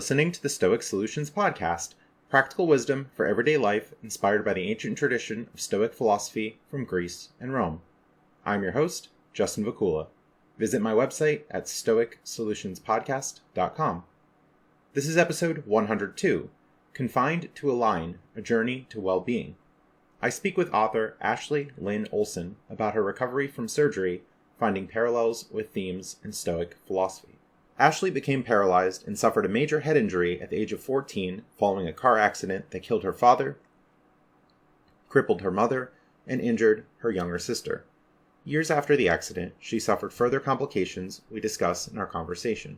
listening to the Stoic Solutions podcast, practical wisdom for everyday life inspired by the ancient tradition of Stoic philosophy from Greece and Rome. I'm your host, Justin Vacula. Visit my website at stoicsolutionspodcast.com. This is episode 102, Confined to a Line, A Journey to Wellbeing. I speak with author Ashley Lyn Olson about her recovery from surgery, finding parallels with themes in Stoic philosophy. Ashley became paralyzed and suffered a major head injury at the age of 14 following a car accident that killed her father, crippled her mother, and injured her younger sister. Years after the accident, she suffered further complications we discuss in our conversation.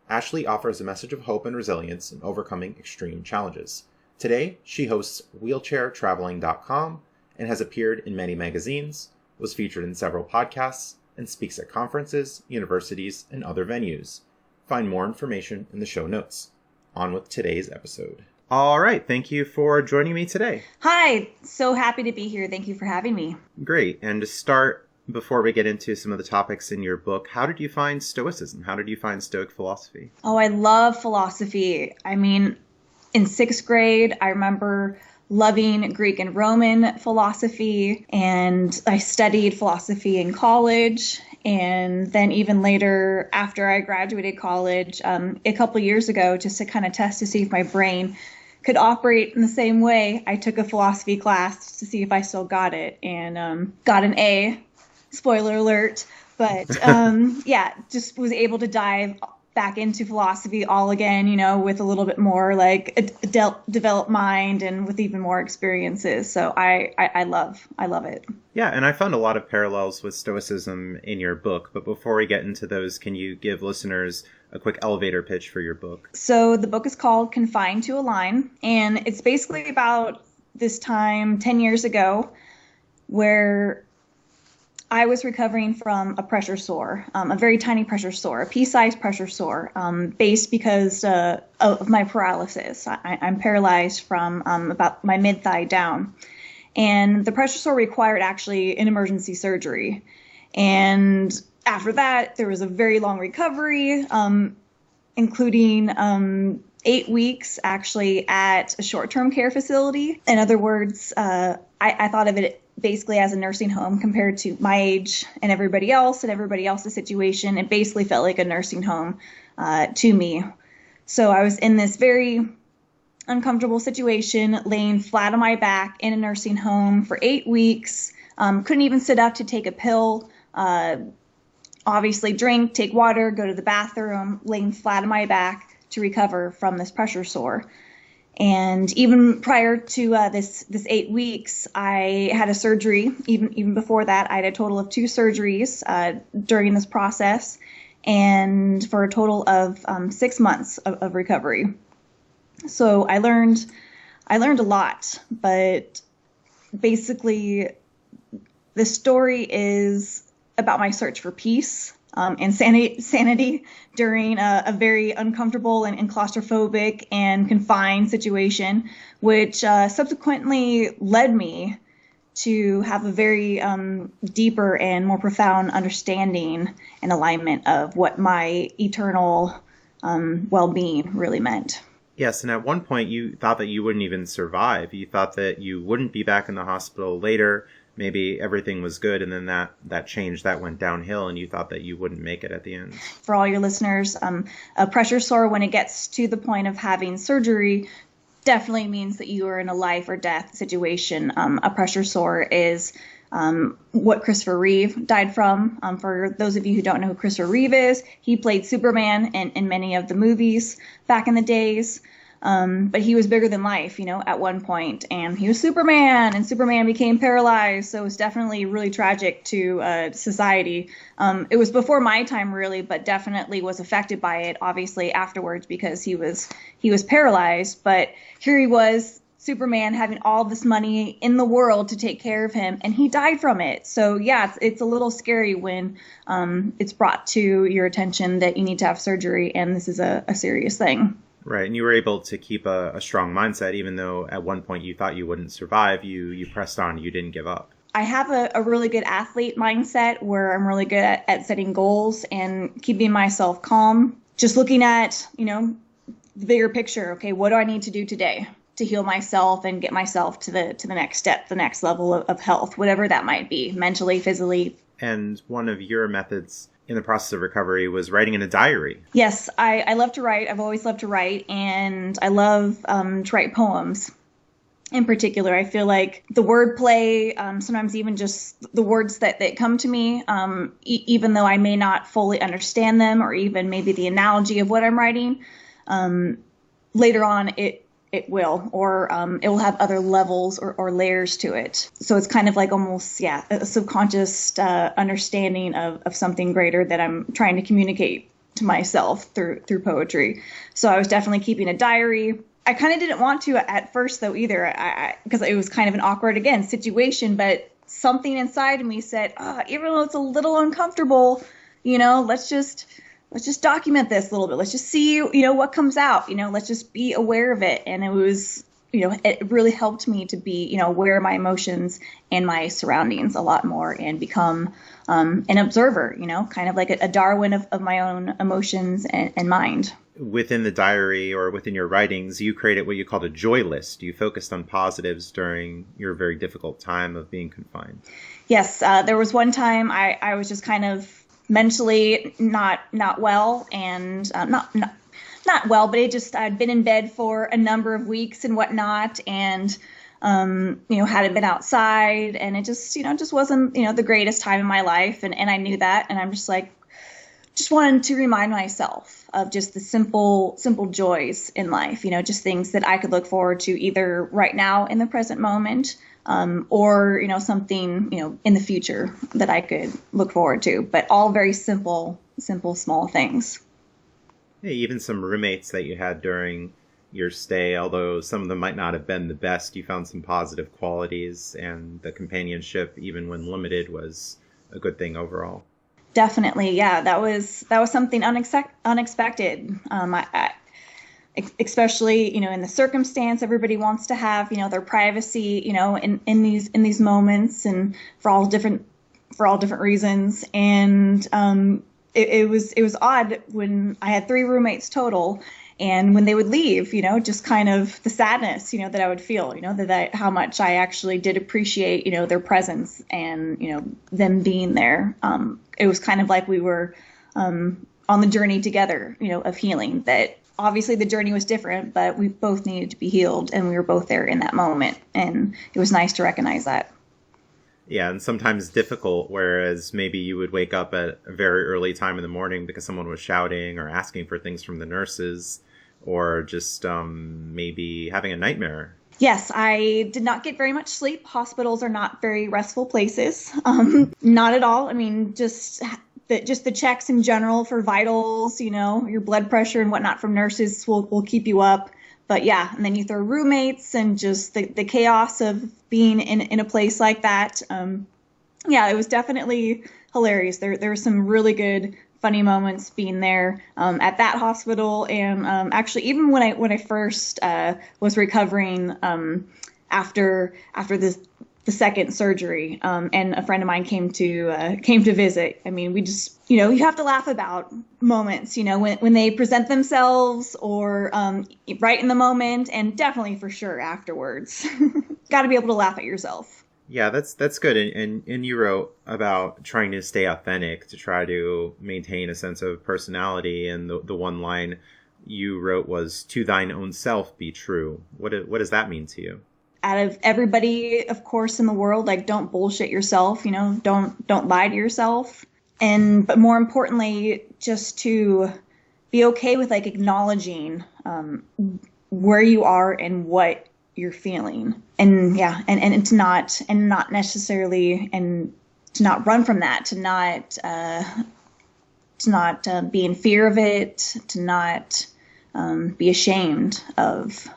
Ashley offers a message of hope and resilience in overcoming extreme challenges. Today, she hosts wheelchairtraveling.com and has appeared in many magazines, was featured in several podcasts, and speaks at conferences, universities, and other venues. Find more information in the show notes. On with today's episode. All right. Thank you for joining me today. Hi. So happy to be here. Thank you for having me. Great. And to start, before we get into some of the topics in your book, how did you find Stoicism? How did you find Stoic philosophy? Oh, I love philosophy. I mean, in sixth grade, I remember loving Greek and Roman philosophy, and I studied philosophy in college. And then even later, after I graduated college, a couple years ago, just to kind of test to see if my brain could operate in the same way, I took a philosophy class to see if I still got it, and got an A, spoiler alert. But yeah, just was able to dive back into philosophy all again, you know, with a little bit more like a developed mind and with even more experiences. So I love it. Yeah, and I found a lot of parallels with Stoicism in your book. But before we get into those, can you give listeners a quick elevator pitch for your book? So the book is called Confined to a Line, and it's basically about this time 10 years ago where I was recovering from a pressure sore, a very tiny pressure sore, a pea-sized pressure sore, based because of my paralysis. I'm paralyzed from about my mid-thigh down. And the pressure sore required actually an emergency surgery. And after that, there was a very long recovery, including 8 weeks actually at a short-term care facility. In other words, I thought of it basically as a nursing home compared to my age and everybody else's situation. It basically felt like a nursing home to me. So I was in this very uncomfortable situation, laying flat on my back in a nursing home for 8 weeks. Couldn't even sit up to take a pill, obviously drink, take water, go to the bathroom, laying flat on my back to recover from this pressure sore. And even prior to this 8 weeks, I had a surgery. Even before that, I had a total of 2 surgeries during this process, and for a total of 6 months of recovery. So I learned a lot, but basically the story is about my search for peace and sanity during a very uncomfortable and claustrophobic and confined situation, which subsequently led me to have a very deeper and more profound understanding and alignment of what my eternal well-being really meant. Yes, and at one point you thought that you wouldn't even survive. You thought that you wouldn't be back in the hospital later. Maybe everything was good, and then that changed, that went downhill, and you thought that you wouldn't make it at the end. For all your listeners, a pressure sore, when it gets to the point of having surgery, definitely means that you are in a life or death situation. A pressure sore is what Christopher Reeve died from. For those of you who don't know who Christopher Reeve is, he played Superman in many of the movies back in the days. But he was bigger than life, you know, at one point, and he was Superman, and Superman became paralyzed. So it was definitely really tragic to society. It was before my time, really, but definitely was affected by it, obviously, afterwards, because he was paralyzed. But here he was, Superman, having all this money in the world to take care of him, and he died from it. So yeah, it's a little scary when it's brought to your attention that you need to have surgery, and this is a serious thing. Right, and you were able to keep a strong mindset, even though at one point you thought you wouldn't survive. You pressed on, you didn't give up. I have a really good athlete mindset where I'm really good at setting goals and keeping myself calm. Just looking at, the bigger picture. Okay, what do I need to do today to heal myself and get myself to the next step, the next level of health, whatever that might be, mentally, physically. And one of your methods in the process of recovery was writing in a diary. Yes, I love to write. I've always loved to write, and I love to write poems. In particular, I feel like the wordplay, sometimes even just the words that come to me, even though I may not fully understand them, or even maybe the analogy of what I'm writing, later on it will, or it will have other levels or layers to it. So it's kind of like almost, a subconscious understanding of something greater that I'm trying to communicate to myself through poetry. So I was definitely keeping a diary. I kind of didn't want to at first, though, either, because it was kind of an awkward, again, situation. But something inside of me said, even though it's a little uncomfortable, let's just document this a little bit. Let's just see, what comes out. Let's just be aware of it. And it was, it really helped me to be, aware of my emotions and my surroundings a lot more, and become an observer, kind of like a Darwin of my own emotions and mind. Within the diary or within your writings, you created what you called a joy list. You focused on positives during your very difficult time of being confined. Yes, there was one time I was just kind of mentally not well, and not well, but I'd been in bed for a number of weeks and whatnot, and hadn't been outside, and it just wasn't the greatest time in my life, and I knew that, and I'm just wanted to remind myself of just the simple joys in life, just things that I could look forward to either right now in the present moment, or, something, in the future that I could look forward to, but all very simple, small things. Yeah, even some roommates that you had during your stay, although some of them might not have been the best, you found some positive qualities, and the companionship, even when limited, was a good thing overall. Definitely. Yeah, that was something unexpected. Especially, in the circumstance, everybody wants to have, their privacy, in these moments, and for all different reasons. And it was odd when I had 3 roommates total, and when they would leave, just kind of the sadness, that I would feel, how much I actually did appreciate, their presence and, them being there. It was kind of like we were on the journey together, of healing. That obviously the journey was different, but we both needed to be healed, and we were both there in that moment. And it was nice to recognize that. Yeah, and sometimes difficult, whereas maybe you would wake up at a very early time in the morning because someone was shouting or asking for things from the nurses, or just maybe having a nightmare. Yes, I did not get very much sleep. Hospitals are not very restful places. Not at all. I mean, just the checks in general for vitals, your blood pressure and whatnot from nurses will keep you up. But yeah, and then you throw roommates and just the chaos of being in a place like that. It was definitely hilarious. There were some really good, funny moments being there at that hospital, and actually even when I first was recovering after the second surgery, and a friend of mine came to visit. I mean, we just you have to laugh about moments when they present themselves, or right in the moment, and definitely for sure afterwards. Got to be able to laugh at yourself. Yeah, that's good. And you wrote about trying to stay authentic, to try to maintain a sense of personality. And the one line you wrote was, "To thine own self be true." What does that mean to you? Out of everybody, of course, in the world, like, don't bullshit yourself, don't lie to yourself. But more importantly, just to be okay with like acknowledging where you are and what you're feeling, and to not necessarily, and to not run from that, to not be in fear of it, to not be ashamed of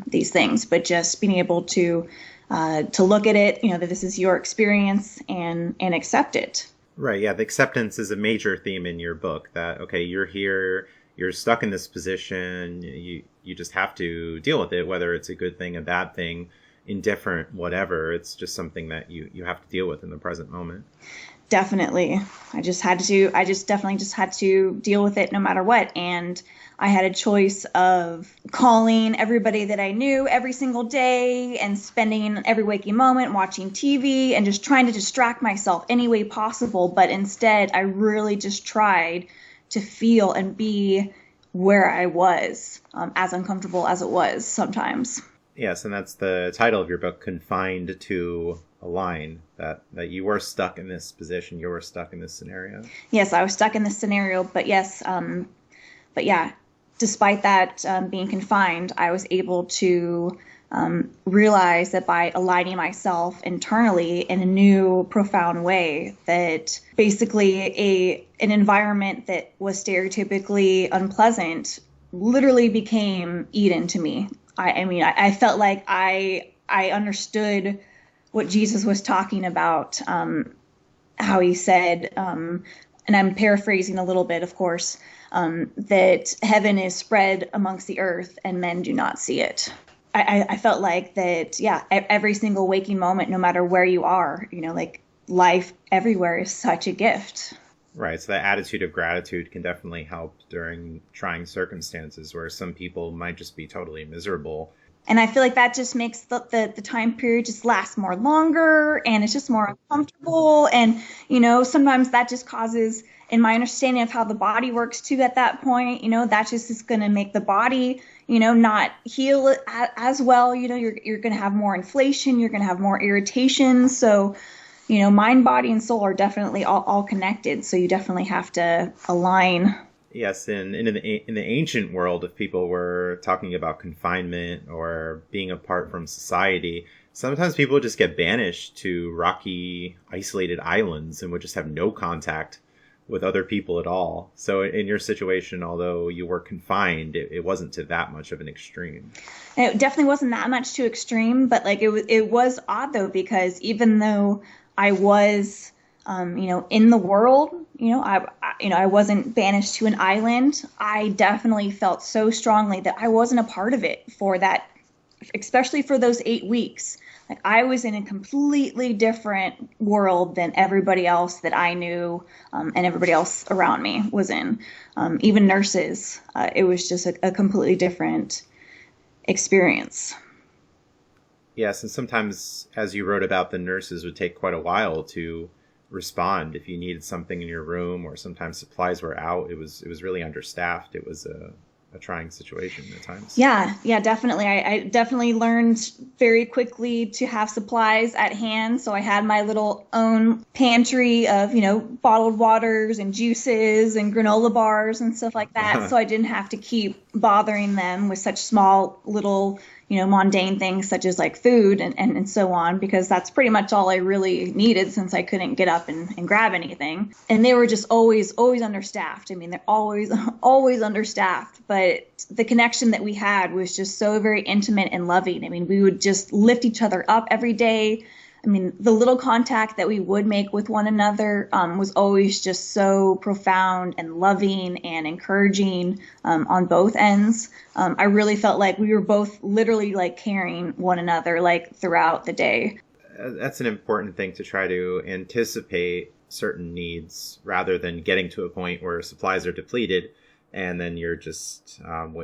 these things, but just being able to look at it, that this is your experience, and accept it. Right. Yeah. The acceptance is a major theme in your book, that, okay, you're here, you're stuck in this position, you just have to deal with it, whether it's a good thing, a bad thing. indifferent, whatever. It's just something that you have to deal with in the present moment. Definitely. I just definitely just had to deal with it no matter what. And I had a choice of calling everybody that I knew every single day and spending every waking moment watching TV and just trying to distract myself any way possible. But instead, I really just tried to feel and be where I was, as uncomfortable as it was sometimes. Yes, and that's the title of your book, Confined to a Line, that you were stuck in this position, you were stuck in this scenario. Yes, I was stuck in this scenario, but yes, but yeah, despite that being confined, I was able to realize that by aligning myself internally in a new, profound way, that basically an environment that was stereotypically unpleasant literally became Eden to me. I felt like I understood what Jesus was talking about, how he said, and I'm paraphrasing a little bit, of course, that heaven is spread amongst the earth and men do not see it. I felt like that, yeah, every single waking moment, no matter where you are, like life everywhere is such a gift. Right. So that attitude of gratitude can definitely help during trying circumstances where some people might just be totally miserable. And I feel like that just makes the time period just last more longer, and it's just more uncomfortable. And, sometimes that just causes, in my understanding of how the body works too at that point, that just is going to make the body, not heal as well. You're going to have more inflation, you're going to have more irritation. So, mind, body, and soul are definitely all connected. So you definitely have to align. Yes, and in the ancient world, if people were talking about confinement or being apart from society, sometimes people would just get banished to rocky, isolated islands and would just have no contact with other people at all. So in your situation, although you were confined, it wasn't to that much of an extreme. And it definitely wasn't that much too extreme, but it was odd though, because even though I was, in the world, I wasn't banished to an island. I definitely felt so strongly that I wasn't a part of it for that, especially for those 8 weeks. Like I was in a completely different world than everybody else that I knew, and everybody else around me was in. Even nurses, it was just a completely different experience. Yes, and sometimes, as you wrote about, the nurses would take quite a while to respond if you needed something in your room, or sometimes supplies were out. It was really understaffed. It was a trying situation at times. Yeah, definitely. I definitely learned very quickly to have supplies at hand. So I had my little own pantry of, bottled waters and juices and granola bars and stuff like that. So I didn't have to keep bothering them with such small little, mundane things such as like food and so on, because that's pretty much all I really needed since I couldn't get up and grab anything. And they were just always understaffed. I mean, they're always understaffed, but the connection that we had was just so very intimate and loving. I mean, we would just lift each other up every day. I mean, the little contact that we would make with one another was always just so profound and loving and encouraging on both ends. I really felt like we were both literally like carrying one another like throughout the day. That's an important thing, to try to anticipate certain needs rather than getting to a point where supplies are depleted and then you're just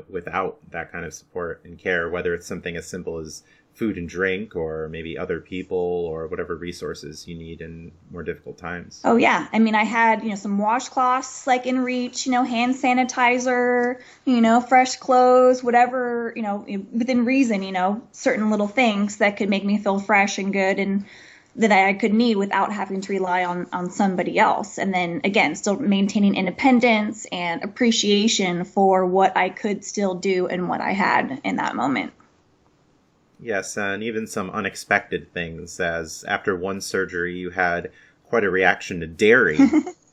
without that kind of support and care, whether it's something as simple as food and drink, or maybe other people, or whatever resources you need in more difficult times. Oh yeah. I mean, I had, some washcloths like in reach, hand sanitizer, fresh clothes, whatever, within reason, certain little things that could make me feel fresh and good and that I could need without having to rely on somebody else. And then again, still maintaining independence and appreciation for what I could still do and what I had in that moment. Yes, and even some unexpected things, as after one surgery you had quite a reaction to dairy.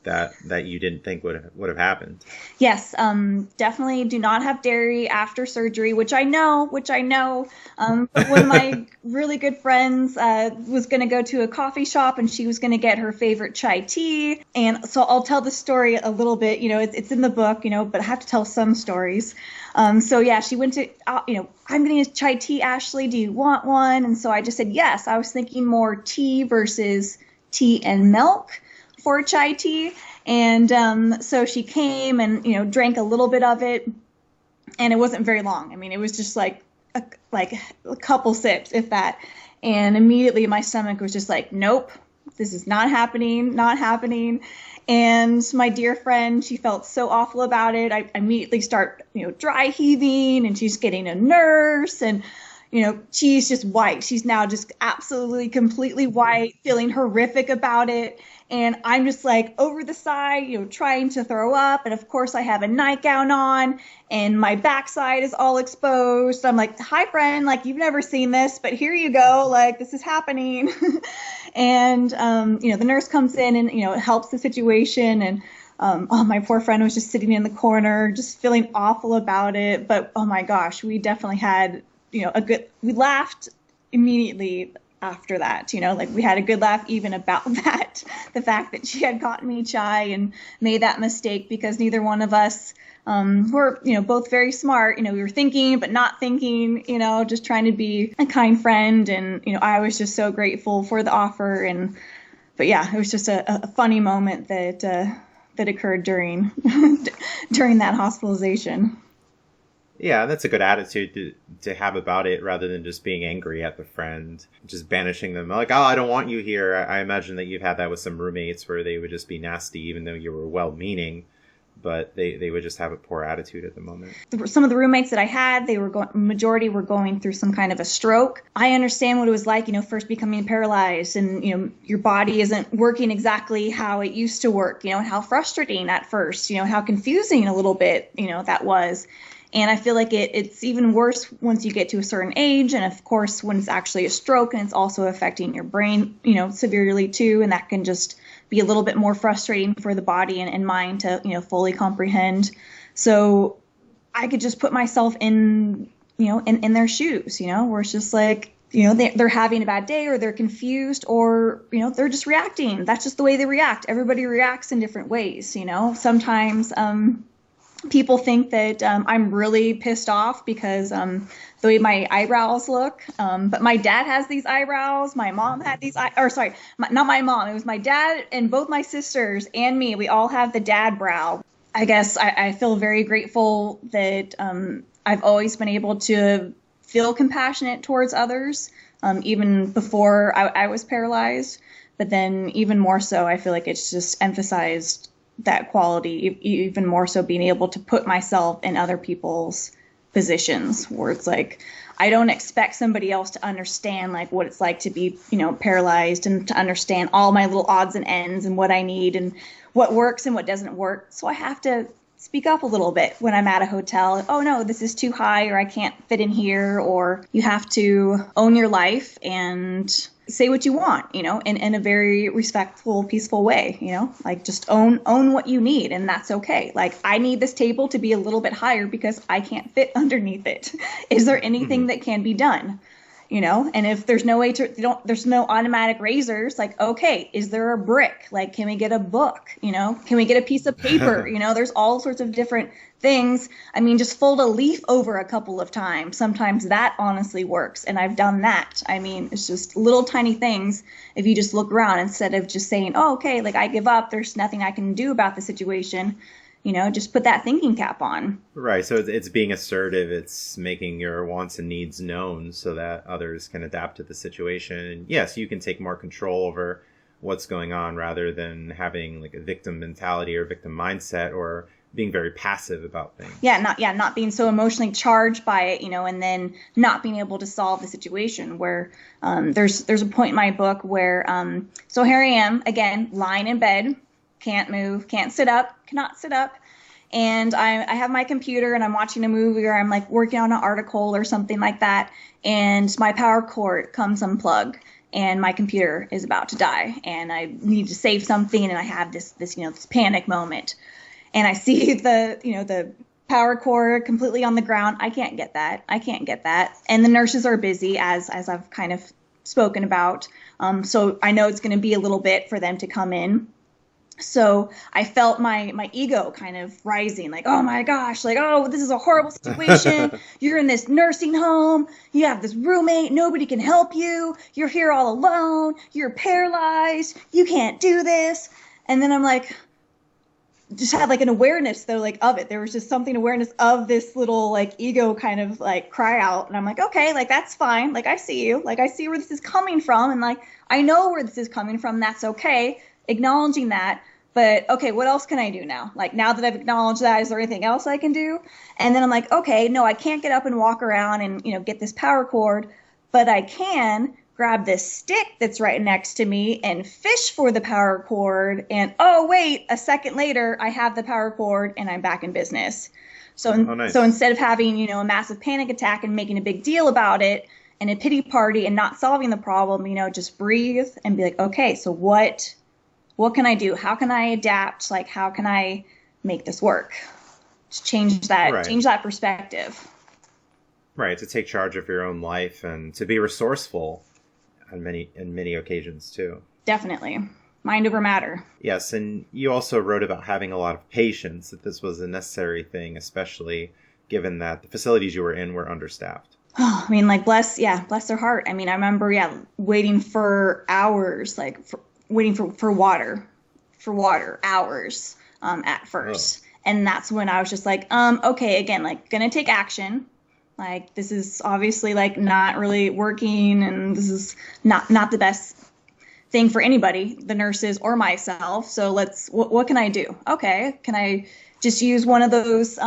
that you didn't think would have happened. Yes, definitely do not have dairy after surgery, which I know. But one of my really good friends was going to go to a coffee shop, and she was going to get her favorite chai tea. And so I'll tell the story a little bit. It's in the book, but I have to tell some stories. So yeah, she went to, I'm getting a chai tea, Ashley. Do you want one? And so I just said yes. I was thinking more tea versus tea and milk for chai tea. And so she came and, drank a little bit of it, and it wasn't very long. I mean, it was just like a couple sips, if that. And immediately my stomach was just like, nope, this is not happening. And my dear friend, she felt so awful about it. I immediately start, dry heaving, and she's getting a nurse, and she's just white. She's now just absolutely, completely white, feeling horrific about it. And I'm just like over the side, trying to throw up. And of course I have a nightgown on, and my backside is all exposed. I'm like, hi friend, like you've never seen this, but here you go. Like this is happening. And, the nurse comes in and, helps the situation. And, my poor friend was just sitting in the corner, just feeling awful about it. But, oh my gosh, we definitely had, we laughed immediately after that, we had a good laugh even about that, the fact that she had gotten me chai and made that mistake, because neither one of us were, both very smart. We were thinking, but not thinking, just trying to be a kind friend. And, I was just so grateful for the offer. But yeah, it was just a funny moment that occurred during, during that hospitalization. Yeah, that's a good attitude to have about it, rather than just being angry at the friend, just banishing them. Like, oh, I don't want you here. I imagine that you've had that with some roommates where they would just be nasty, even though you were well-meaning, but they would just have a poor attitude at the moment. Some of the roommates that I had, majority were going through some kind of a stroke. I understand what it was like, first becoming paralyzed, and, your body isn't working exactly how it used to work, and how frustrating at first, how confusing a little bit, that was. And I feel like it's even worse once you get to a certain age. And of course, when it's actually a stroke and it's also affecting your brain, severely too. And that can just be a little bit more frustrating for the body and mind to, fully comprehend. So I could just put myself in their shoes, where it's just like, they're having a bad day, or they're confused, or, they're just reacting. That's just the way they react. Everybody reacts in different ways, sometimes, people think that I'm really pissed off because the way my eyebrows look. But my dad has these eyebrows. My mom had these, not my mom. It was my dad and both my sisters and me. We all have the dad brow. I guess I feel very grateful that I've always been able to feel compassionate towards others, even before I was paralyzed. But then even more so, I feel like it's just emphasized that quality, even more so, being able to put myself in other people's positions, where it's like, I don't expect somebody else to understand like what it's like to be, paralyzed, and to understand all my little odds and ends and what I need and what works and what doesn't work. So I have to speak up a little bit when I'm at a hotel. Oh no, this is too high, or I can't fit in here. Or you have to own your life and say what you want, in a very respectful, peaceful way, like just own what you need. And that's okay. Like, I need this table to be a little bit higher because I can't fit underneath it. Is there anything that can be done? And if there's no way there's no automatic razors, like, okay, is there a brick? Like, can we get a book? Can we get a piece of paper? There's all sorts of different things. I mean, just fold a leaf over a couple of times. Sometimes that honestly works. And I've done that. I mean, it's just little tiny things. If you just look around instead of just saying, oh, okay, like I give up, there's nothing I can do about the situation. Just put that thinking cap on. Right. So it's being assertive. It's making your wants and needs known so that others can adapt to the situation. And yes, you can take more control over what's going on, rather than having like a victim mentality or victim mindset, or being very passive about things. Not being so emotionally charged by it, and then not being able to solve the situation. Where there's a point in my book where so here I am again, lying in bed, can't move, can't sit up, cannot sit up. And I have my computer and I'm watching a movie, or I'm like working on an article or something like that. And my power cord comes unplugged. and my computer is about to die and I need to save something and I have this panic moment and I see the power cord completely on the ground. I can't get that. And the nurses are busy as I've kind of spoken about. So I know it's going to be a little bit for them to come in. So I felt my ego kind of rising, like, oh my gosh, like, oh, this is a horrible situation. You're in this nursing home. You have this roommate. Nobody can help you. You're here all alone. You're paralyzed. You can't do this. And then I'm like, just had like an awareness though, like of it. There was just something awareness of this little like ego kind of like cry out. And I'm like, okay, like that's fine. Like I see you. Like I see where this is coming from. And like, I know where this is coming from. That's okay. Acknowledging that. But okay, what else can I do now? Like now that I've acknowledged that, is there anything else I can do? And then I'm like, okay, no, I can't get up and walk around and, get this power cord, but I can grab this stick that's right next to me and fish for the power cord. And oh, wait, a second later, I have the power cord and I'm back in business. So, nice. So instead of having, a massive panic attack and making a big deal about it and a pity party and not solving the problem, just breathe and be like, okay, so what can I do? How can I adapt? Like, how can I make this work? Just change that perspective. Right. To take charge of your own life and to be resourceful on many occasions too. Definitely. Mind over matter. Yes. And you also wrote about having a lot of patience, that this was a necessary thing, especially given that the facilities you were in were understaffed. Oh, I mean, like, bless their heart. I mean, I remember, waiting for hours, waiting for water hours at first. Oh. And that's when I was just like, okay, again, like gonna take action. Like this is obviously like not really working and this is not the best thing for anybody, the nurses or myself. So what can I do? Okay. Can I just use one of those,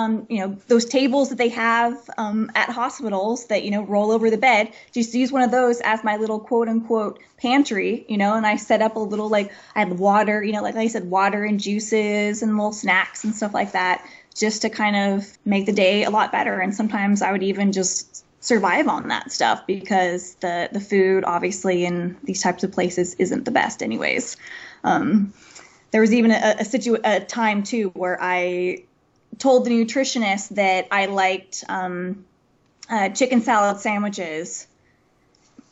those tables that they have at hospitals that, roll over the bed, just use one of those as my little quote unquote pantry, and I set up a little, like I had water, like I said, water and juices and little snacks and stuff like that, just to kind of make the day a lot better. And sometimes I would even just survive on that stuff because the food obviously in these types of places isn't the best anyways. There was even a time, too, where I told the nutritionist that I liked chicken salad sandwiches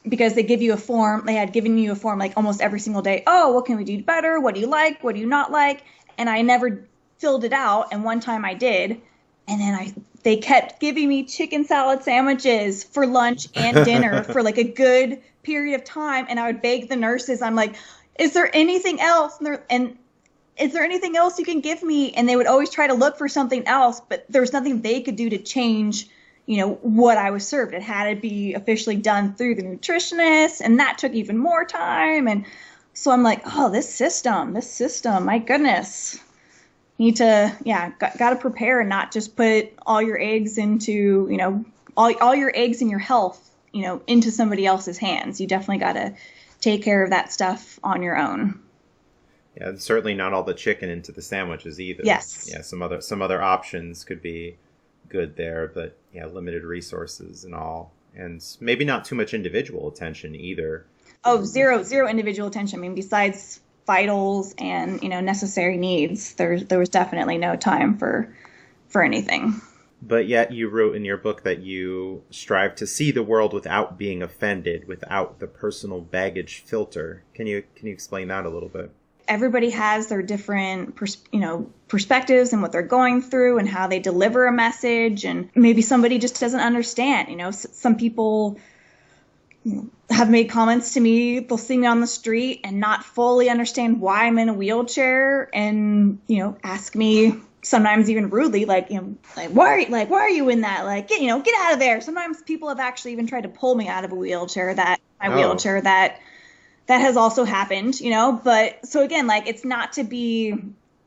because they give you a form. They had given you a form like almost every single day. Oh, what can we do better? What do you like? What do you not like? And I never filled it out. And one time I did. And then they kept giving me chicken salad sandwiches for lunch and dinner for like a good period of time. And I would beg the nurses. I'm like, is there anything else? And is there anything else you can give me? And they would always try to look for something else, but there was nothing they could do to change, what I was served. It had to be officially done through the nutritionist, and that took even more time. And so I'm like, oh, this system, my goodness. Need to, got to prepare and not just put all your eggs into, all your eggs and your health, into somebody else's hands. You definitely got to take care of that stuff on your own. Yeah, certainly not all the chicken into the sandwiches either. Yes. Yeah, some other options could be good there, but limited resources and all, and maybe not too much individual attention either. Oh, zero individual attention. I mean, besides vitals and necessary needs, there was definitely no time for anything. But yet you wrote in your book that you strive to see the world without being offended, without the personal baggage filter. Can you explain that a little bit? Everybody has their different, perspectives and what they're going through and how they deliver a message. And maybe somebody just doesn't understand. Some people have made comments to me. They'll see me on the street and not fully understand why I'm in a wheelchair and, ask me sometimes even rudely, why are you in that? Like, get out of there. Sometimes people have actually even tried to pull me out of a wheelchair wheelchair that has also happened, but so again, like, it's not to be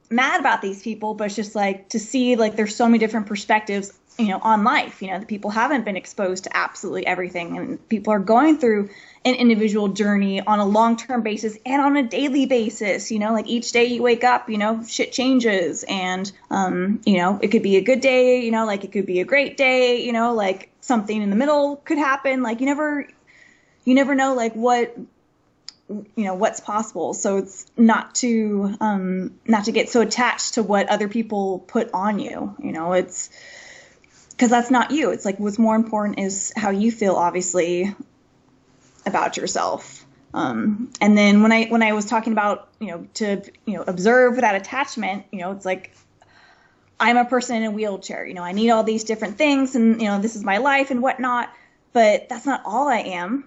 mad about these people, but it's just like to see, like, there's so many different perspectives, on life, that people haven't been exposed to absolutely everything. And people are going through an individual journey on a long-term basis and on a daily basis, like each day you wake up, shit changes and, it could be a good day, like it could be a great day, like something in the middle could happen. Like you never know, like what what's possible. So it's not to get so attached to what other people put on you. It's because that's not you. It's like what's more important is how you feel, obviously, about yourself. And then when I was talking about to observe without attachment, it's like I'm a person in a wheelchair. I need all these different things, and this is my life and whatnot. But that's not all I am.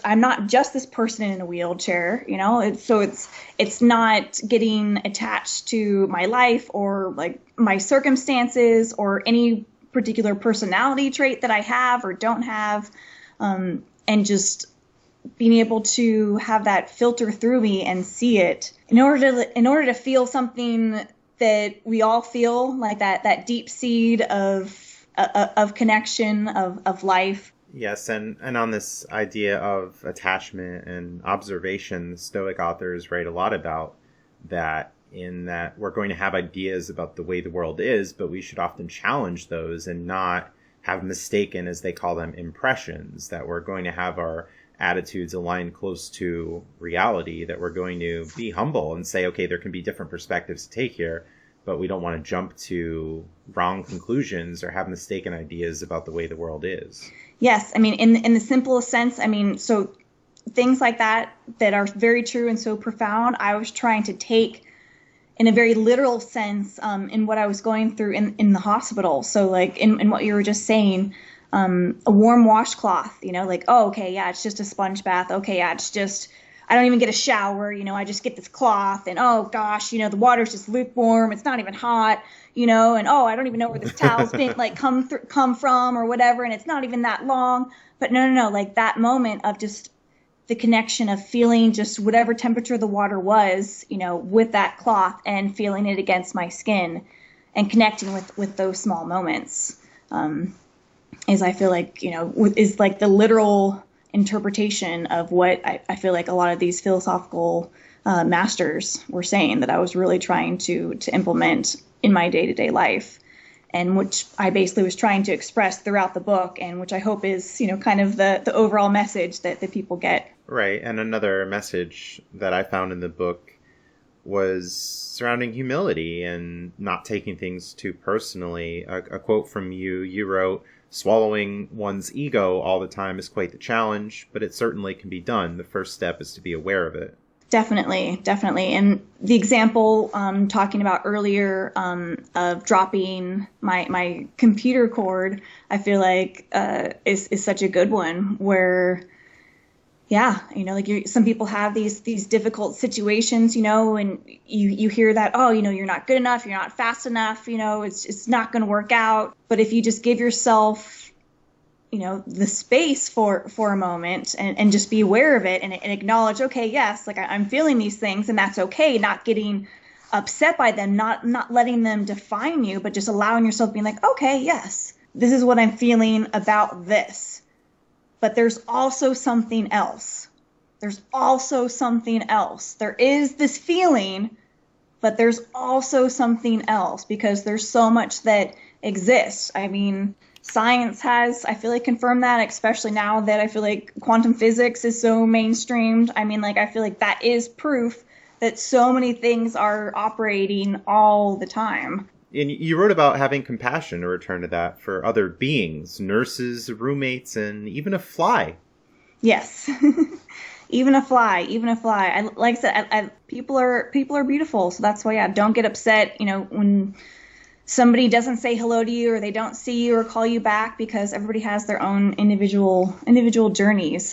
I'm not just this person in a wheelchair. It's not getting attached to my life or like my circumstances or any particular personality trait that I have or don't have, and just being able to have that filter through me and see it in order to feel something that we all feel, like that deep seed of connection of life. Yes, and on this idea of attachment and observation, the Stoic authors write a lot about that, in that we're going to have ideas about the way the world is, but we should often challenge those and not have mistaken, as they call them, impressions, that we're going to have our attitudes aligned close to reality, that we're going to be humble and say, okay, there can be different perspectives to take here, but we don't want to jump to wrong conclusions or have mistaken ideas about the way the world is. Yes. I mean, in the simplest sense, so things like that are very true and so profound, I was trying to take in a very literal sense in what I was going through in the hospital. So like in what you were just saying, a warm washcloth, like, oh, okay, yeah, it's just a sponge bath. Okay, yeah, it's just, I don't even get a shower, I just get this cloth, and oh gosh, the water's just lukewarm. It's not even hot, and oh, I don't even know where this towel's been like come from or whatever, and it's not even that long. But no, like that moment of just the connection of feeling just whatever temperature the water was, with that cloth and feeling it against my skin and connecting with those small moments, is I feel like, is like the literal interpretation of what I feel like a lot of these philosophical masters were saying, that I was really trying to implement in my day-to-day life, and which I basically was trying to express throughout the book, and which I hope is, kind of the overall message that people get. Right. And another message that I found in the book was surrounding humility and not taking things too personally. A quote from you wrote, "Swallowing one's ego all the time is quite the challenge, but it certainly can be done. The first step is to be aware of it." Definitely. And the example talking about earlier of dropping my computer cord, I feel like is such a good one, where, yeah, like some people have these difficult situations, and you hear that, oh, you're not good enough, you're not fast enough, it's not going to work out. But if you just give yourself the space for a moment and just be aware of it and acknowledge, okay, yes, like I'm feeling these things, and that's okay, not getting upset by them, not letting them define you, but just allowing yourself being like, okay, yes, this is what I'm feeling about this. But there's also something else. There's also something else. There is this feeling, but there's also something else, because there's so much that exists. I mean, science has, I feel like, confirmed that, especially now that I feel like quantum physics is so mainstreamed. I mean, like, I feel like that is proof that so many things are operating all the time. And you wrote about having compassion, to return to that, for other beings, nurses, roommates, and even a fly. Yes. Even a fly. Like I said, people are beautiful. So that's why, yeah, don't get upset, when somebody doesn't say hello to you or they don't see you or call you back, because everybody has their own individual journeys.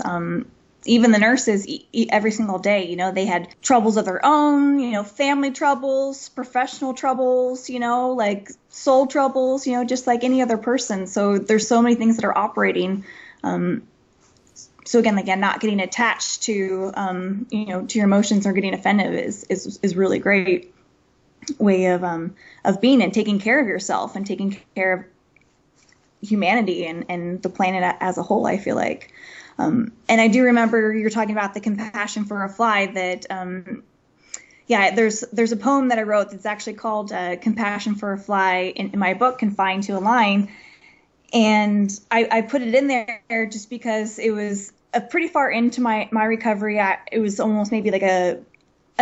Even the nurses every single day, they had troubles of their own, family troubles, professional troubles, like soul troubles, just like any other person. So there's so many things that are operating. So again, not getting attached to, to your emotions or getting offended is really great way of being and taking care of yourself and taking care of humanity and the planet as a whole, I feel like. And I do remember you're talking about the compassion for a fly, that, there's a poem that I wrote that's actually called Compassion for a Fly in my book, Confined to a Line. And I put it in there just because it was pretty far into my recovery. It was almost maybe like a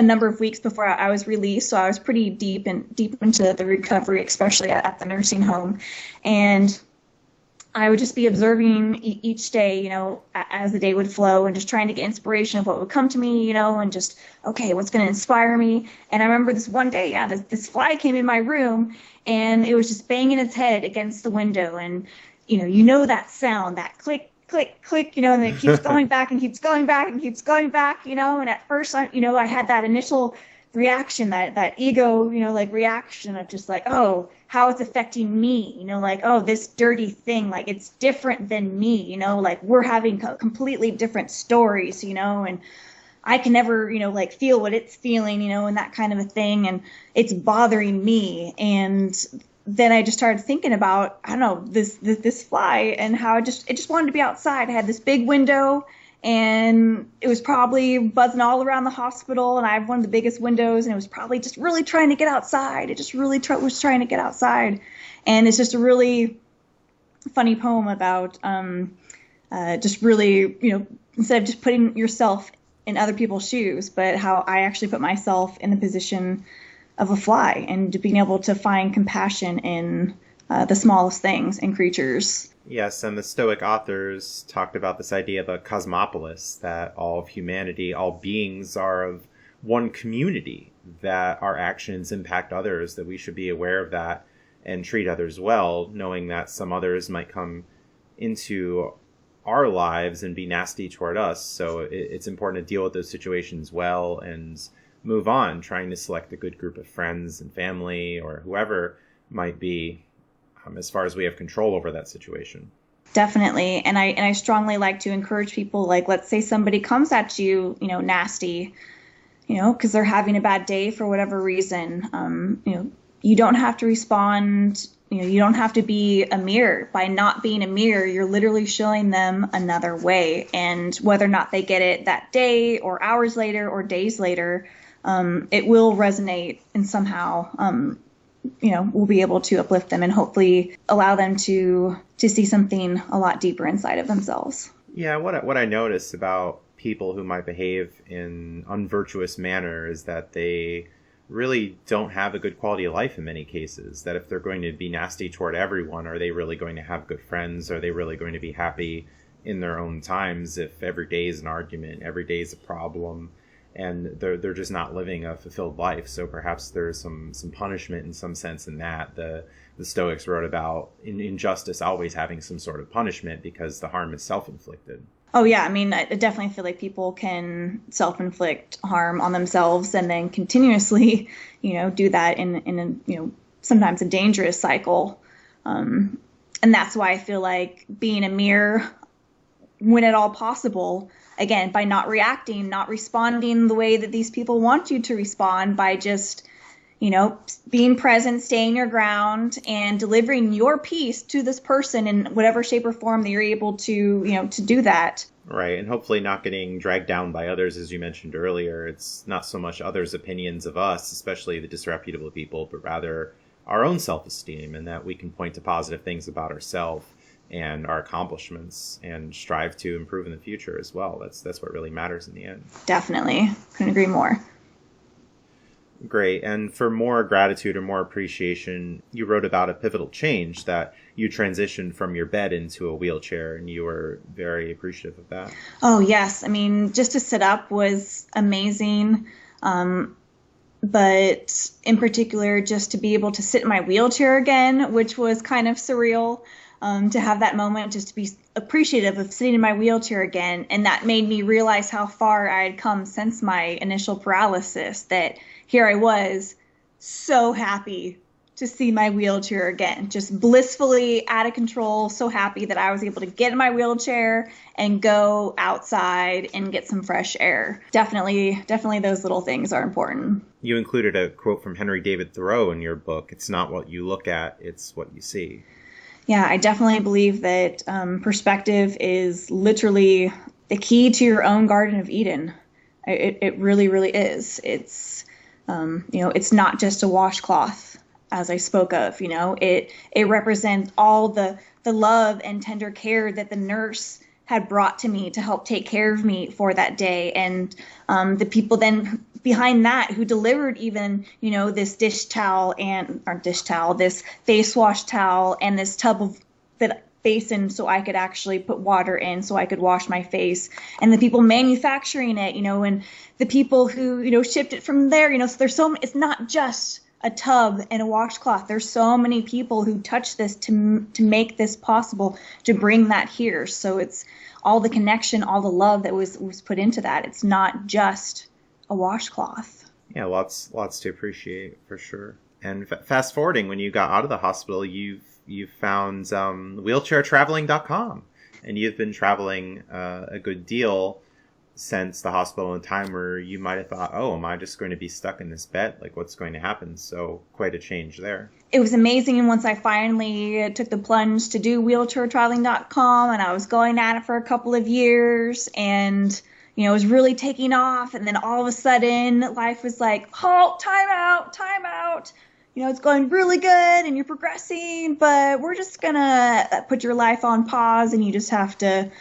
number of weeks before I was released. So I was pretty deep into the recovery, especially at the nursing home. And I would just be observing each day, as the day would flow, and just trying to get inspiration of what would come to me, and just, okay, what's going to inspire me. And I remember this one day, this fly came in my room, and it was just banging its head against the window. And, that sound, that click, click, click, and it keeps going back and keeps going back and keeps going back, and at first, I had that initial reaction, that ego, reaction of just like, oh, how it's affecting me, oh, this dirty thing, it's different than me, we're having completely different stories, and I can never, feel what it's feeling, and that kind of a thing, and it's bothering me. And then I just started thinking about, I don't know, this fly, and how it just wanted to be outside. I had this big window, and it was probably buzzing all around the hospital, and I have one of the biggest windows, and it was probably just really trying to get outside. It just really was trying to get outside. And it's just a really funny poem about just really, instead of just putting yourself in other people's shoes, but how I actually put myself in the position of a fly, and being able to find compassion in the smallest things and creatures. Yes, and the Stoic authors talked about this idea of a cosmopolis, that all of humanity, all beings are of one community, that our actions impact others, that we should be aware of that and treat others well, knowing that some others might come into our lives and be nasty toward us. So it's important to deal with those situations well and move on, trying to select a good group of friends and family or whoever might be, as far as we have control over that situation. Definitely. And I strongly like to encourage people, let's say somebody comes at you, nasty, because they're having a bad day for whatever reason. You don't have to respond. You don't have to be a mirror. By not being a mirror, you're literally showing them another way. And whether or not they get it that day or hours later or days later, it will resonate, and somehow, we'll be able to uplift them and hopefully allow them to see something a lot deeper inside of themselves. Yeah, what I notice about people who might behave in unvirtuous manner is that they really don't have a good quality of life in many cases. That if they're going to be nasty toward everyone, are they really going to have good friends? Are they really going to be happy in their own times if every day is an argument, every day is a problem? And they're just not living a fulfilled life. So perhaps there's some punishment in some sense in that. The Stoics wrote about injustice always having some sort of punishment because the harm is self-inflicted. Oh, yeah. I mean, I definitely feel like people can self-inflict harm on themselves and then continuously, do that in a, sometimes a dangerous cycle. And that's why I feel like being a mirror, when at all possible, again, by not reacting, not responding the way that these people want you to respond, by just, being present, staying your ground, and delivering your piece to this person in whatever shape or form that you're able to, to do that. Right. And hopefully not getting dragged down by others, as you mentioned earlier. It's not so much others' opinions of us, especially the disreputable people, but rather our own self-esteem, and that we can point to positive things about ourselves and our accomplishments and strive to improve in the future as well. That's what really matters in the end. Definitely. Couldn't agree more. Great. And for more gratitude or more appreciation, you wrote about a pivotal change, that you transitioned from your bed into a wheelchair, and you were very appreciative of that. Oh, yes. I mean, just to sit up was amazing. But in particular, just to be able to sit in my wheelchair again, which was kind of surreal. To have that moment, just to be appreciative of sitting in my wheelchair again. And that made me realize how far I had come since my initial paralysis, that here I was so happy to see my wheelchair again, just blissfully out of control, so happy that I was able to get in my wheelchair and go outside and get some fresh air. Definitely those little things are important. You included a quote from Henry David Thoreau in your book. It's not what you look at, it's what you see. Yeah, I definitely believe that perspective is literally the key to your own Garden of Eden. It really, really is. It's, it's not just a washcloth, as I spoke of. It represents all the love and tender care that the nurse had brought to me to help take care of me for that day. And the people then behind that who delivered even, this this face wash towel and this tub of basin so I could actually put water in so I could wash my face, and the people manufacturing it, and the people who, shipped it from there, so it's not just a tub and a washcloth. There's so many people who touch this to make this possible, to bring that here. So it's all the connection, all the love that was put into that. It's not just a washcloth. Yeah, lots to appreciate for sure. And fast forwarding, when you got out of the hospital, you've found wheelchairtraveling.com, and you've been traveling a good deal since the hospital, in a time where you might have thought, oh, am I just going to be stuck in this bed? Like, what's going to happen? So quite a change there. It was amazing. And once I finally took the plunge to do wheelchairtraveling.com, and I was going at it for a couple of years, and it was really taking off. And then all of a sudden life was like, halt, time out. It's going really good and you're progressing, but we're just gonna put your life on pause, and you just have to,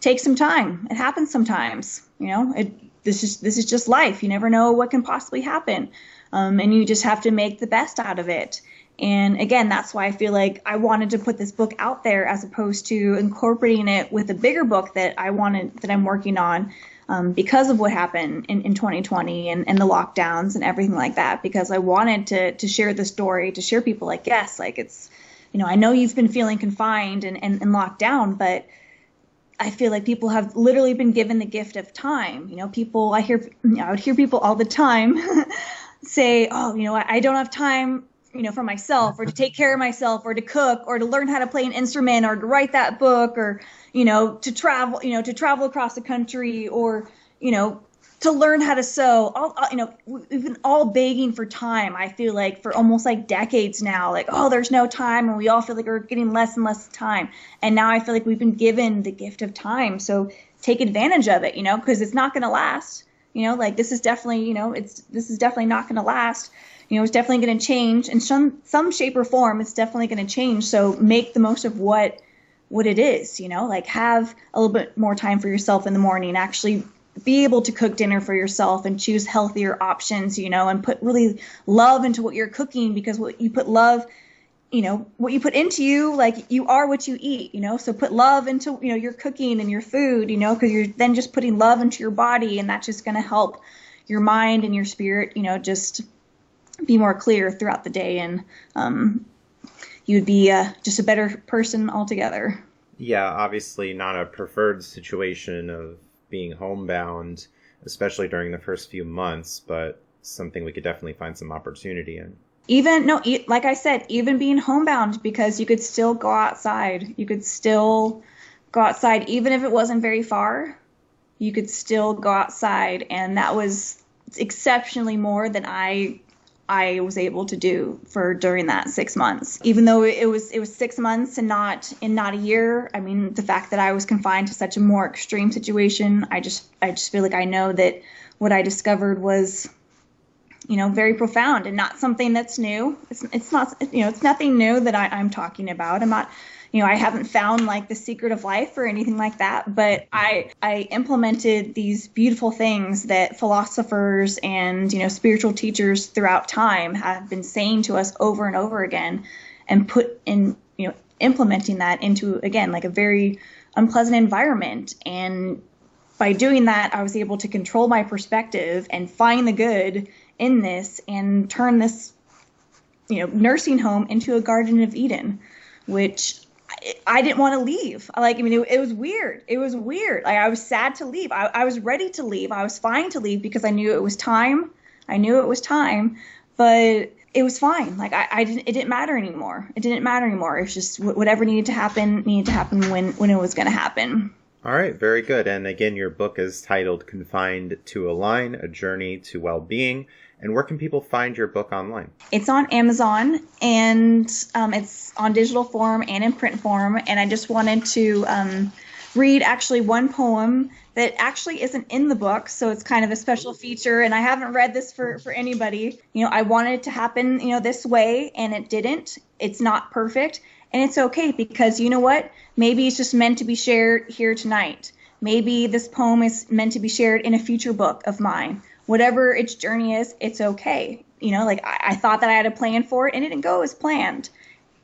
take some time. It happens sometimes, this is just life. You never know what can possibly happen. And you just have to make the best out of it. And again, that's why I feel like I wanted to put this book out there, as opposed to incorporating it with a bigger book that I'm working on, because of what happened in 2020 and the lockdowns and everything like that, because I wanted to share the story, to share people like, yes, like it's, I know you've been feeling confined and locked down, but I feel like people have literally been given the gift of time. I would hear people all the time say, oh, I don't have time, for myself, or to take care of myself, or to cook, or to learn how to play an instrument, or to write that book, or, to travel across the country, or, to learn how to sew. We've been all begging for time. I feel like for almost like decades now, like, oh, there's no time. And we all feel like we're getting less and less time. And now I feel like we've been given the gift of time. So take advantage of it, because it's not going to last. This is definitely, this is definitely not going to last. It's definitely going to change in some shape or form. It's definitely going to change. So make the most of what it is, have a little bit more time for yourself in the morning, actually be able to cook dinner for yourself and choose healthier options, and put really love into what you're cooking, because what you put what you put into you, like you are what you eat, so put love into, your cooking and your food, because you're then just putting love into your body, and that's just going to help your mind and your spirit, just be more clear throughout the day, and you'd be just a better person altogether. Yeah, obviously not a preferred situation of being homebound, especially during the first few months, but something we could definitely find some opportunity in. Like I said, even being homebound, because you could still go outside. You could still go outside, even if it wasn't very far. You could still go outside, and that was exceptionally more than I was able to do during that 6 months. Even though it was 6 months and not a year. I mean, the fact that I was confined to such a more extreme situation, I just feel like I know that what I discovered was, very profound and not something that's new. It's not, it's nothing new that I'm talking about. I'm not, I haven't found like the secret of life or anything like that, but I implemented these beautiful things that philosophers and, spiritual teachers throughout time have been saying to us over and over again, and put in, implementing that into, again, like a very unpleasant environment. And by doing that, I was able to control my perspective and find the good in this, and turn this, nursing home into a Garden of Eden, which I didn't want to leave. It was weird. It was weird. Like, I was sad to leave. I was ready to leave. I was fine to leave because I knew it was time. But it was fine. Like, it didn't matter anymore. It was just whatever needed to happen when it was going to happen. All right, very good. And again, your book is titled Confined to Align, A Journey to Wellbeing. And where can people find your book online? It's on Amazon, and it's on digital form and in print form. And I just wanted to read actually one poem that actually isn't in the book, so it's kind of a special feature. And I haven't read this for anybody. I wanted it to happen, this way, and it didn't. It's not perfect. And it's okay, because you know what? Maybe it's just meant to be shared here tonight. Maybe this poem is meant to be shared in a future book of mine. Whatever its journey is, it's okay. Like I thought that I had a plan for it and it didn't go as planned.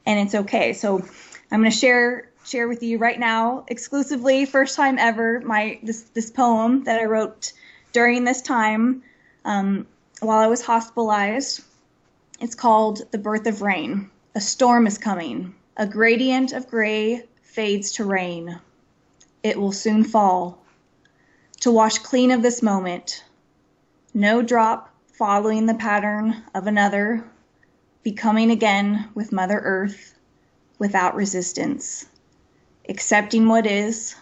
And it's okay. So I'm going to share with you right now, exclusively, first time ever, this poem that I wrote during this time while I was hospitalized. It's called The Birth of Rain. A storm is coming. A gradient of gray fades to rain. It will soon fall. To wash clean of this moment. No drop following the pattern of another. Becoming again with Mother Earth without resistance. Accepting what is.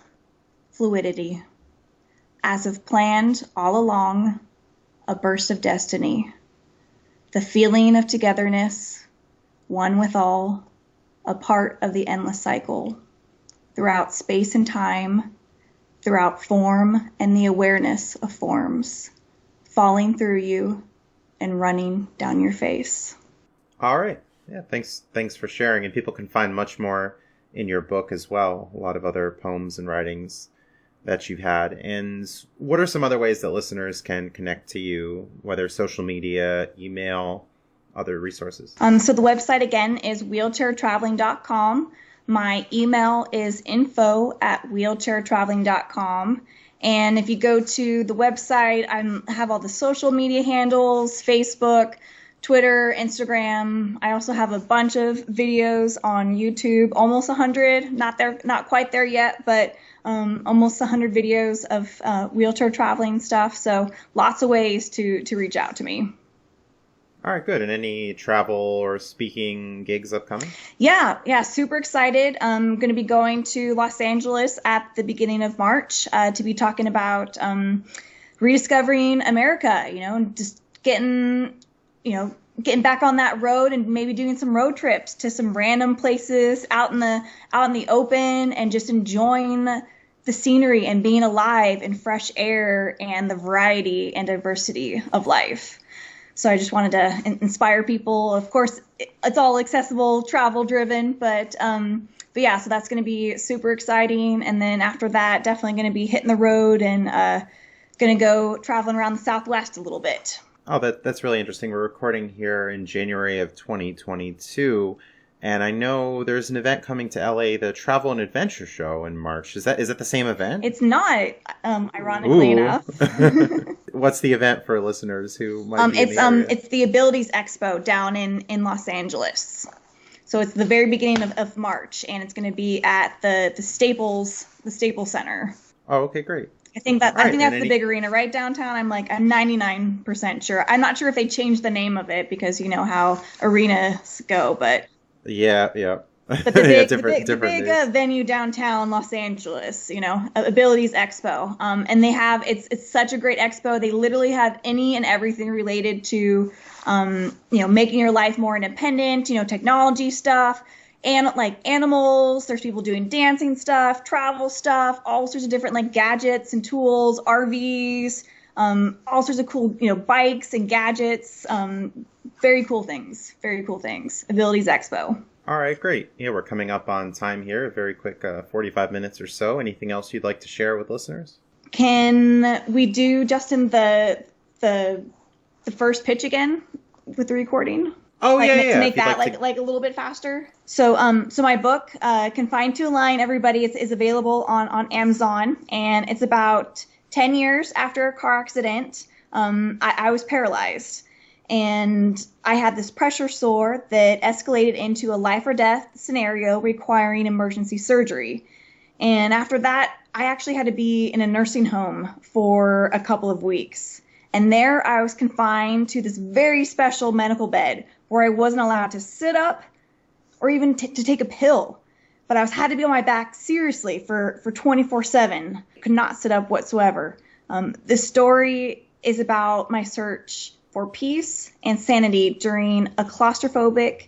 Fluidity. As if planned all along. A burst of destiny. The feeling of togetherness. One with all. A part of the endless cycle. Throughout space and time, throughout form and the awareness of forms, falling through you and running down your face. All right. Yeah, thanks for sharing. And people can find much more in your book as well, a lot of other poems and writings that you've had. And what are some other ways that listeners can connect to you, whether social media, email, other resources? So the website, again, is wheelchairtraveling.com. My email is info@wheelchairtraveling.com. And if you go to the website, I have all the social media handles, Facebook, Twitter, Instagram. I also have a bunch of videos on YouTube, almost 100, not quite there yet, but almost 100 videos of wheelchair traveling stuff. So lots of ways to reach out to me. All right, good. And any travel or speaking gigs upcoming? Yeah, super excited. I'm going to be going to Los Angeles at the beginning of March to be talking about rediscovering America, and just getting back on that road and maybe doing some road trips to some random places out in the open and just enjoying the scenery and being alive in fresh air and the variety and diversity of life. So I just wanted to inspire people. Of course, it's all accessible, travel driven, but yeah, so that's going to be super exciting. And then after that, definitely going to be hitting the road and going to go traveling around the Southwest a little bit. Oh, that's really interesting. We're recording here in January of 2022, and I know there's an event coming to LA, the Travel and Adventure Show in March. Is it the same event? It's not, ironically enough. What's the event for listeners who might be in the area? It's the Abilities Expo down in Los Angeles. So it's the very beginning of March, and it's going to be at the Staples Center. Oh, okay, great. I think that's the big arena right downtown. I'm 99% sure. I'm not sure if they changed the name of it because you know how arenas go, but yeah. But the big venue downtown Los Angeles, Abilities Expo, and they have it's such a great expo. They literally have any and everything related to, making your life more independent. Technology stuff. And animals, there's people doing dancing stuff, travel stuff, all sorts of different gadgets and tools, RVs, all sorts of cool, bikes and gadgets, very cool things. Abilities Expo. All right, great. Yeah, we're coming up on time here. A very quick 45 minutes or so. Anything else you'd like to share with listeners? Can we do, Justin, the first pitch again with the recording? Oh, yeah. To make that like a little bit faster. So my book, Confined to a Line, everybody, is available on Amazon, and it's about 10 years after a car accident. I was paralyzed, and I had this pressure sore that escalated into a life or death scenario requiring emergency surgery. And after that, I actually had to be in a nursing home for a couple of weeks. And there I was confined to this very special medical bed where I wasn't allowed to sit up or even to take a pill. But I had to be on my back seriously for 24/7. Could not sit up whatsoever. This story is about my search for peace and sanity during a claustrophobic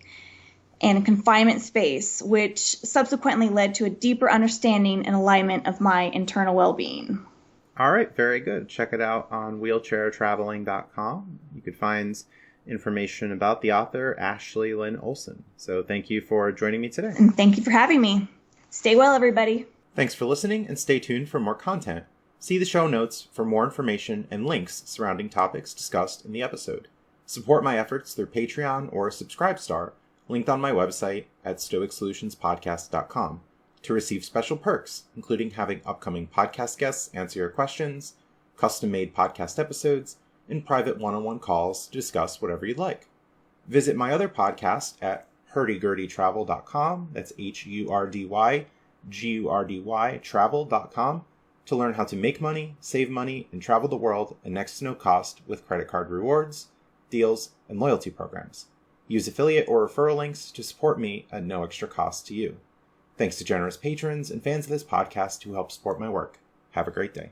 and confinement space, which subsequently led to a deeper understanding and alignment of my internal well-being. All right, very good. Check it out on wheelchairtraveling.com. You could find information about the author Ashley Lyn Olson. So thank you for joining me today. And thank you for having me. Stay well, everybody. Thanks for listening, and stay tuned for more content. See the show notes for more information and links surrounding topics discussed in the episode. Support my efforts through Patreon or Subscribestar, linked on my website at stoicsolutionspodcast.com, to receive special perks, including having upcoming podcast guests answer your questions, custom-made podcast episodes, and private one-on-one calls to discuss whatever you'd like. Visit my other podcast at hurdygurdytravel.com, that's HURDYGURDY travel.com, to learn how to make money, save money, and travel the world at next to no cost with credit card rewards, deals, and loyalty programs. Use affiliate or referral links to support me at no extra cost to you. Thanks to generous patrons and fans of this podcast who help support my work. Have a great day.